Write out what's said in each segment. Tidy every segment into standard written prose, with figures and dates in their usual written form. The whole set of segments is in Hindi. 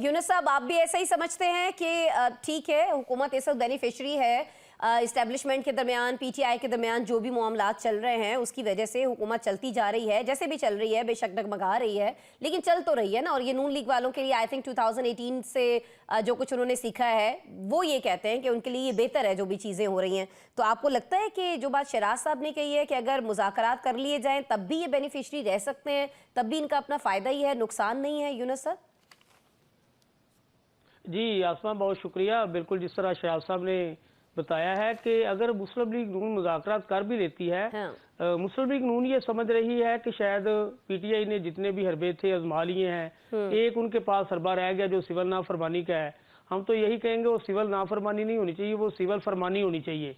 यूनुस साहब, आप भी ऐसा ही समझते हैं कि ठीक है, हुकूमत इस वक्त बेनिफिशरी है, इस्टेब्लिशमेंट के दरमियान, पीटीआई के दरमियान जो भी मामलात चल रहे हैं उसकी वजह से हुकूमत चलती जा रही है, जैसे भी चल रही है, बेशक डगमगा रही है, लेकिन चल तो रही है ना। और ये नून लीग वालों के लिए आई थिंक 2018 से जो कुछ उन्होंने सीखा है वो ये कहते हैं कि उनके लिए ये बेहतर है जो भी चीज़ें हो रही हैं। तो आपको लगता है कि जो बात शराज साहब ने कही है कि अगर मुज़ाकरात कर लिए जाएँ तब भी ये बेनिफिशरी रह सकते हैं, तब भी इनका अपना फ़ायदा ही है, नुकसान नहीं है? यूनुस सर जी आसमा, बहुत शुक्रिया। बिल्कुल जिस तरह शराज साहब ने बताया है कि अगर मुस्लिम लीग नून मुज़ाकरात कर भी लेती है, हाँ। मुस्लिम लीग नून ये समझ रही है कि शायद पीटीआई ने जितने भी हरबे थे आजमा लिए हैं, एक उनके पास हरबा रह गया जो सिविल नाफरमानी का है। हम तो यही कहेंगे वो सिविल नाफरमानी नहीं होनी चाहिए, वो सिविल फरमानी होनी चाहिए।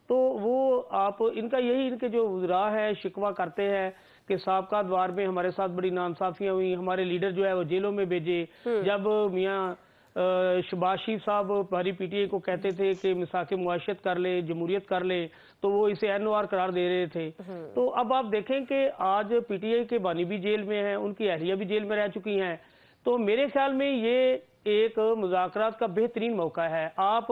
तो वो आप इनका यही, इनके जो वज़रा है शिकवा करते हैं कि साबका द्वार में हमारे साथ बड़ी नाइंसाफियाँ हुई, हमारे लीडर जो है वो जेलों में भेजे। जब मियाँ शहबाज शरीफ साहब हमारी पीटीआई को कहते थे कि मिसाके मुआशरत कर ले, जमहूरियत कर ले, तो वो इसे एनओआर करार दे रहे थे। तो अब आप देखें कि आज पीटीआई के बानी भी जेल में हैं, उनकी अहलिया भी जेल में रह चुकी हैं। तो मेरे ख्याल में ये एक मुज़ाकरात का बेहतरीन मौका है। आप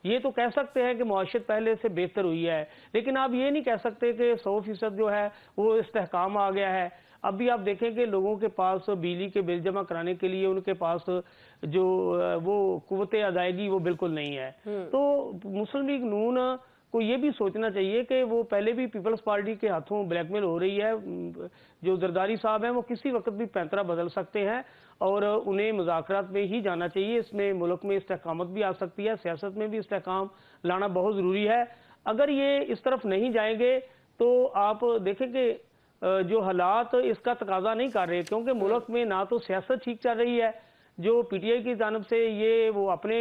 ये तो कह सकते हैं कि मुआशरत पहले से बेहतर हुई है, लेकिन आप ये नहीं कह सकते कि 100% जो है वो इस्तेहकाम आ गया है। अब भी आप देखें कि लोगों के पास बिजली के बिल जमा कराने के लिए उनके पास जो वो कुव्वते अदायगी वो बिल्कुल नहीं है। तो मुस्लिम लीग नून को ये भी सोचना चाहिए कि वो पहले भी पीपल्स पार्टी के हाथों ब्लैकमेल हो रही है। जो जरदारी साहब हैं वो किसी वक्त भी पैंतरा बदल सकते हैं और उन्हें मुज़ाकरात में ही जाना चाहिए। इसमें मुल्क में इस्तेहकामत भी आ सकती है, सियासत में भी इस्तेहकाम लाना बहुत ज़रूरी है। अगर ये इस तरफ नहीं जाएंगे तो आप देखें कि जो हालात इसका तकाजा नहीं कर रहे, क्योंकि मुल्क में ना तो सियासत ठीक चल रही है। जो पीटीआई की जानब से ये वो अपने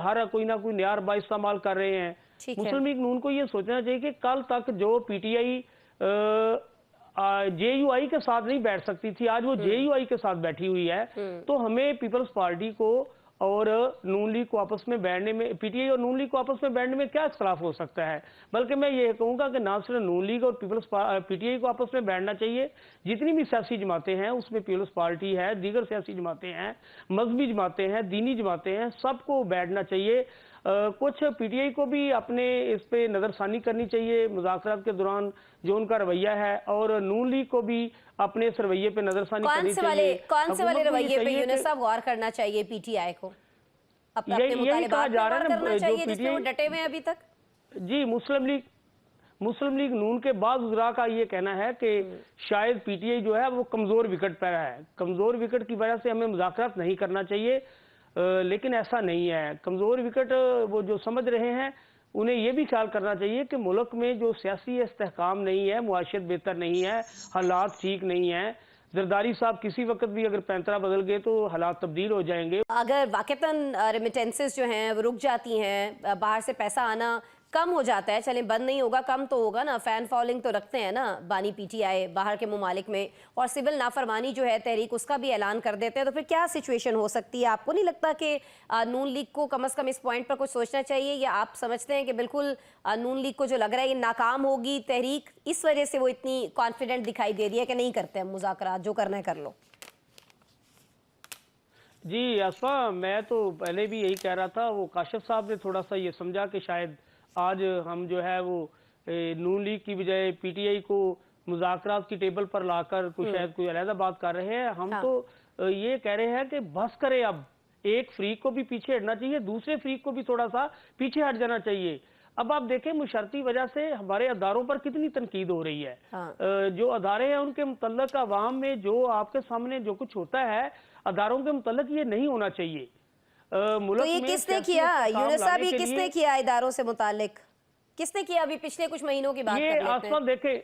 हर कोई ना कोई नया रबा इस्तेमाल कर रहे हैं। मुस्लिम लीग नून को ये सोचना चाहिए कि कल तक जो पीटीआई जेयूआई के साथ नहीं बैठ सकती थी, आज वो जेयूआई के साथ बैठी हुई है। तो हमें पीपल्स पार्टी को और नून लीग को आपस में बैठने में, पीटीआई और नून लीग को आपस में बैठने में क्या इख्तलाफ हो सकता है? बल्कि मैं ये कहूँगा कि ना सिर्फ नून लीग और पीटीआई को आपस में बैठना चाहिए, जितनी भी सियासी जमातें हैं उसमें पीपल्स पार्टी है, दीगर सियासी जमातें हैं, मजहबी जमातें हैं, दीनी जमातें हैं, सबको बैठना चाहिए। कुछ पीटीआई को भी अपने इस पे नज़रसानी करनी चाहिए मुज़ाकरात के दौरान जो उनका रवैया है, और नून लीग को भी अपने इस रवैये पे नज़रसानी करनी चाहिए। कौन से वाले रवैये पे यूनुस साहब गौर करना चाहिए पीटीआई को? अपने मुतालिबात पे गौर करना चाहिए जिसमें वो डटे हुए हैं अभी तक? जी, मुस्लिम लीग नून के बाद वज़रा का ये कहना है कि शायद पीटीआई जो है वो कमज़ोर विकेट पर है। कमज़ोर विकेट की वजह से हमें मुज़ाकरात नहीं करना चाहिए, लेकिन ऐसा नहीं है। कमज़ोर विकेट वो जो समझ रहे हैं उन्हें यह भी ख्याल करना चाहिए कि मुल्क में जो सियासी इस्तेहकाम नहीं है, मुआशरत बेहतर नहीं है, हालात ठीक नहीं है। जरदारी साहब किसी वक्त भी अगर पैंतरा बदल गए तो हालात तब्दील हो जाएंगे। अगर वाकईतन रेमिटेंसेस जो हैं वो रुक जाती हैं, बाहर से पैसा आना कम हो जाता है, चलें बंद नहीं होगा, कम तो होगा ना, फैन फॉलोइंग तो रखते हैं ना बानी पीटीआई बाहर के ममालिक में, और सिविल नाफरमानी जो है तहरीक उसका भी ऐलान कर देते हैं, तो फिर क्या सिचुएशन हो सकती है? आपको नहीं लगता कि नून लीग को कम अज़ कम इस पॉइंट पर कुछ सोचना चाहिए, या आप समझते हैं कि बिल्कुल नून लीग को जो लग रहा है ये नाकाम होगी तहरीक, इस वजह से वो इतनी कॉन्फिडेंट दिखाई दे रही है कि नहीं करते हम मुज़ाकरात, जो करना है कर लो? जी आसफा, मैं तो पहले भी यही कह रहा था, वो काशिफ साहब ने थोड़ा सा ये समझा कि शायद आज हम जो है वो नून लीग की बजाय पीटीआई को मुज़ाकरात की टेबल पर लाकर कुछ शायद कोई अलहदा बात कर रहे हैं। हम तो ये कह रहे हैं कि बस करें, अब एक फ्रीक को भी पीछे हटना चाहिए, दूसरे फ्रीक को भी थोड़ा सा पीछे हट जाना चाहिए। अब आप देखें मुशर्रती वजह से हमारे अदारों पर कितनी तनकीद हो रही है। जो अदारे हैं उनके मुतल्लक अवाम में जो आपके सामने जो कुछ होता है अदारों के मुतल्लक ये नहीं होना चाहिए। तो ये किसने किया यूनुस साहब, ये किसने किया इदारों से मुतालिक, किसने किया? अभी पिछले कुछ महीनों की बात कर लेते हैं।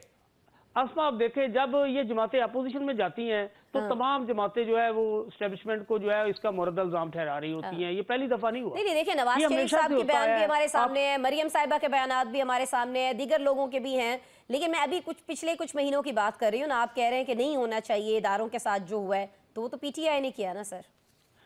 आसमा आप देखें जब ये जमातें अपोजिशन में जाती हैं तो तमाम जमातें जो है वो एस्टेब्लिशमेंट को जो है इसका मुरद्दल इल्जाम ठहरा रही होती हैं। ये पहली दफा नहीं हुआ। नहीं देखिए, नवाज शरीफ साहब के बयान भी हमारे सामने है, मरियम साहिबा के बयान भी हमारे सामने है, दीगर लोगों के भी हैं, लेकिन मैं अभी पिछले कुछ महीनों की बात कर रही हूँ ना। आप कह रहे हैं कि नहीं होना चाहिए इदारों के साथ जो हुआ है, तो वो तो पीटीआई ने किया ना सर।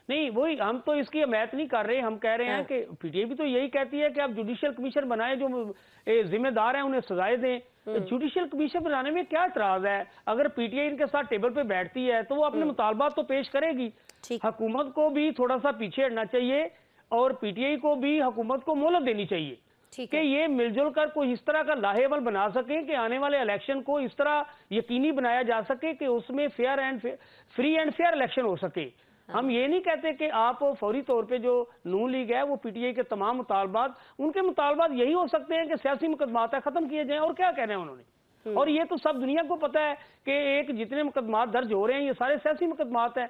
नहीं, वही हम तो इसकी हमायत नहीं कर रहे। हम कह रहे हैं कि पीटीआई भी तो यही कहती है कि आप जुडिशियल कमीशन बनाए, जो जिम्मेदार हैं उन्हें सजाएं दें। जुडिशियल कमीशन बनाने में क्या एतराज है? अगर पीटीआई इनके साथ टेबल पे बैठती है तो वो अपने मुतालबात तो पेश करेगी। ठीक। हुकूमत को भी थोड़ा सा पीछे हटना चाहिए और पीटीआई को भी हुकूमत को मोहलत देनी चाहिए ठीक कि है। ये मिलजुल कर कोई इस तरह का लाहेवल बना सके कि आने वाले इलेक्शन को इस तरह यकीनी बनाया जा सके कि उसमें फ्री एंड फेयर इलेक्शन हो सके। हम ये नहीं कहते कि आप फौरी तौर पे जो नून लीग है वो पीटीआई के तमाम मुतालबात, उनके मुतालबात यही हो सकते हैं कि सियासी मुकदमात खत्म किए जाएं, और क्या कहना है उन्होंने। और ये तो सब दुनिया को पता है कि एक जितने मुकदमात दर्ज हो रहे हैं ये सारे सियासी मुकदमात हैं,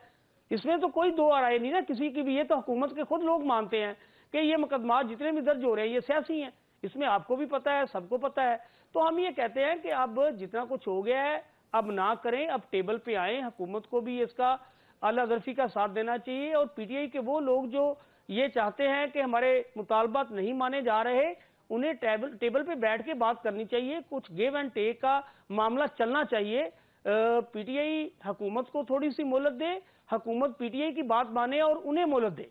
इसमें तो कोई दो राय नहीं ना किसी की भी। ये तो हुकूमत के खुद लोग मानते हैं कि ये मुकदमात जितने भी दर्ज हो रहे हैं ये सियासी हैं, इसमें आपको भी पता है, सबको पता है। तो हम ये कहते हैं कि अब जितना कुछ हो गया है अब ना करें, अब टेबल पे आए, हुकूमत को भी इसका आला हज़रफी का साथ देना चाहिए, और पीटीआई के वो लोग जो ये चाहते हैं कि हमारे मुतालबात नहीं माने जा रहे, उन्हें टेबल पे बैठ के बात करनी चाहिए, कुछ गिव एंड टेक का मामला चलना चाहिए। पीटीआई हुकूमत को थोड़ी सी मोहलत दे, हुकूमत पीटीआई की बात माने और उन्हें मोहलत दे।